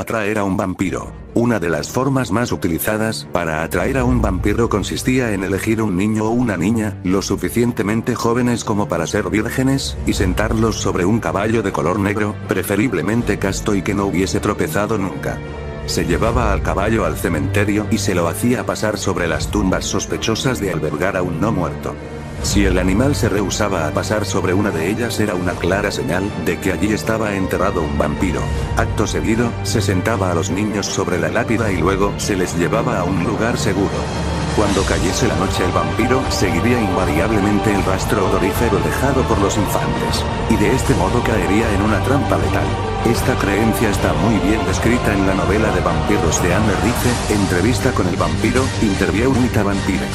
atraer a un vampiro. Una de las formas más utilizadas para atraer a un vampiro consistía en elegir un niño o una niña, lo suficientemente jóvenes como para ser vírgenes, y sentarlos sobre un caballo de color negro, preferiblemente casto y que no hubiese tropezado nunca. Se llevaba al caballo al cementerio y se lo hacía pasar sobre las tumbas sospechosas de albergar a un no muerto. Si el animal se rehusaba a pasar sobre una de ellas era una clara señal de que allí estaba enterrado un vampiro. Acto seguido, se sentaba a los niños sobre la lápida y luego se les llevaba a un lugar seguro. Cuando cayese la noche el vampiro seguiría invariablemente el rastro odorífero dejado por los infantes, y de este modo caería en una trampa letal. Esta creencia está muy bien descrita en la novela de vampiros de Anne Rice, Entrevista con el vampiro, Interview with a Vampire.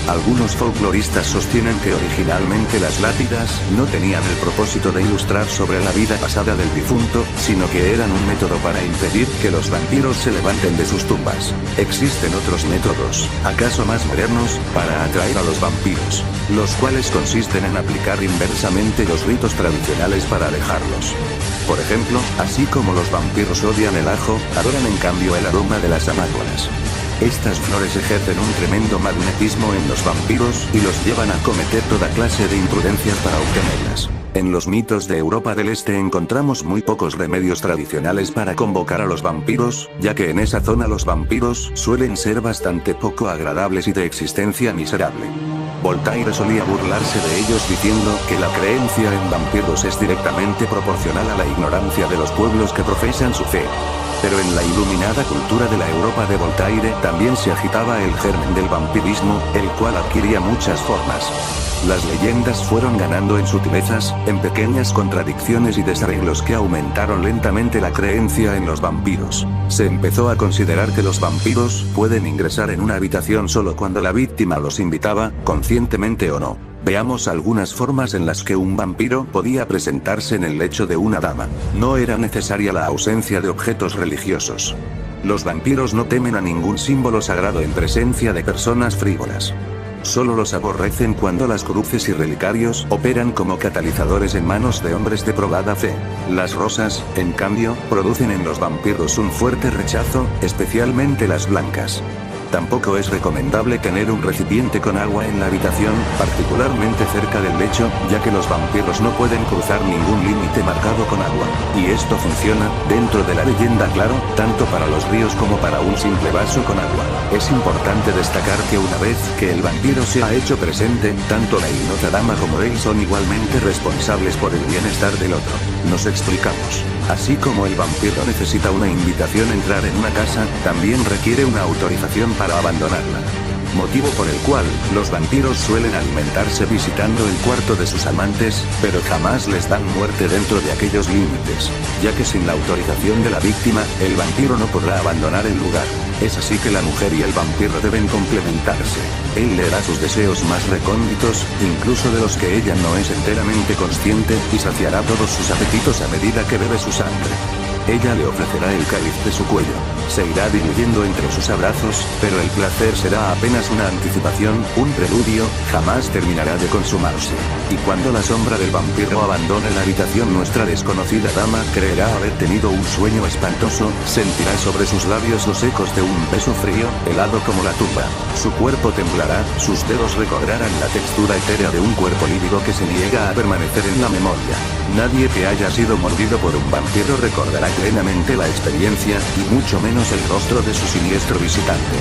Algunos folcloristas sostienen que originalmente las lápidas no tenían el propósito de ilustrar sobre la vida pasada del difunto, sino que eran un método para impedir que los vampiros se levanten de sus tumbas. Existen otros métodos, acaso más modernos, para atraer a los vampiros, los cuales consisten en aplicar inversamente los ritos tradicionales para alejarlos. Por ejemplo, así como los vampiros odian el ajo, adoran en cambio el aroma de las amápolas. Estas flores ejercen un tremendo magnetismo en los vampiros y los llevan a cometer toda clase de imprudencias para obtenerlas. En los mitos de Europa del Este encontramos muy pocos remedios tradicionales para convocar a los vampiros, ya que en esa zona los vampiros suelen ser bastante poco agradables y de existencia miserable. Voltaire solía burlarse de ellos diciendo que la creencia en vampiros es directamente proporcional a la ignorancia de los pueblos que profesan su fe. Pero en la iluminada cultura de la Europa de Voltaire también se agitaba el germen del vampirismo, el cual adquiría muchas formas. Las leyendas fueron ganando en sutilezas, en pequeñas contradicciones y desarreglos que aumentaron lentamente la creencia en los vampiros. Se empezó a considerar que los vampiros pueden ingresar en una habitación solo cuando la víctima los invitaba, conscientemente o no. Veamos algunas formas en las que un vampiro podía presentarse en el lecho de una dama. No era necesaria la ausencia de objetos religiosos. Los vampiros no temen a ningún símbolo sagrado en presencia de personas frívolas. Solo los aborrecen cuando las cruces y relicarios operan como catalizadores en manos de hombres de probada fe. Las rosas, en cambio, producen en los vampiros un fuerte rechazo, especialmente las blancas. Tampoco es recomendable tener un recipiente con agua en la habitación, particularmente cerca del lecho, ya que los vampiros no pueden cruzar ningún límite marcado con agua. Y esto funciona, dentro de la leyenda claro, tanto para los ríos como para un simple vaso con agua. Es importante destacar que una vez que el vampiro se ha hecho presente, tanto la ignota dama como él son igualmente responsables por el bienestar del otro. Nos explicamos. Así como el vampiro necesita una invitación a entrar en una casa, también requiere una autorización para abandonarla. Motivo por el cual, los vampiros suelen alimentarse visitando el cuarto de sus amantes, pero jamás les dan muerte dentro de aquellos límites, ya que sin la autorización de la víctima, el vampiro no podrá abandonar el lugar. Es así que la mujer y el vampiro deben complementarse. Él le hará sus deseos más recónditos, incluso de los que ella no es enteramente consciente, y saciará todos sus apetitos a medida que bebe su sangre. Ella le ofrecerá el cáliz de su cuello. Se irá diluyendo entre sus abrazos, pero el placer será apenas una anticipación, un preludio, jamás terminará de consumarse. Y cuando la sombra del vampiro abandone la habitación, nuestra desconocida dama creerá haber tenido un sueño espantoso, sentirá sobre sus labios los ecos de un beso frío, helado como la tumba. Su cuerpo temblará, sus dedos recobrarán la textura etérea de un cuerpo lívido que se niega a permanecer en la memoria. Nadie que haya sido mordido por un vampiro recordará plenamente la experiencia, y mucho menos el rostro de su siniestro visitante.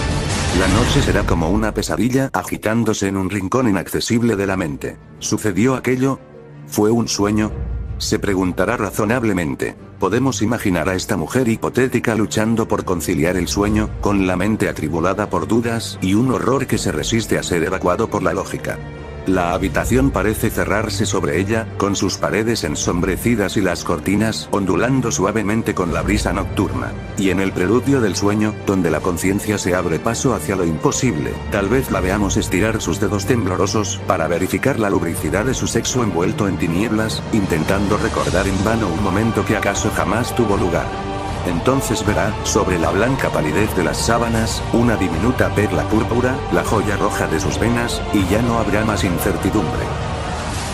La noche será como una pesadilla agitándose en un rincón inaccesible de la mente. ¿Sucedió aquello? ¿Fue un sueño? Se preguntará razonablemente. Podemos imaginar a esta mujer hipotética luchando por conciliar el sueño, con la mente atribulada por dudas y un horror que se resiste a ser evacuado por la lógica. La habitación parece cerrarse sobre ella, con sus paredes ensombrecidas y las cortinas ondulando suavemente con la brisa nocturna. Y en el preludio del sueño, donde la conciencia se abre paso hacia lo imposible, tal vez la veamos estirar sus dedos temblorosos, para verificar la lubricidad de su sexo envuelto en tinieblas, intentando recordar en vano un momento que acaso jamás tuvo lugar. Entonces verá, sobre la blanca palidez de las sábanas, una diminuta perla púrpura, la joya roja de sus venas, y ya no habrá más incertidumbre.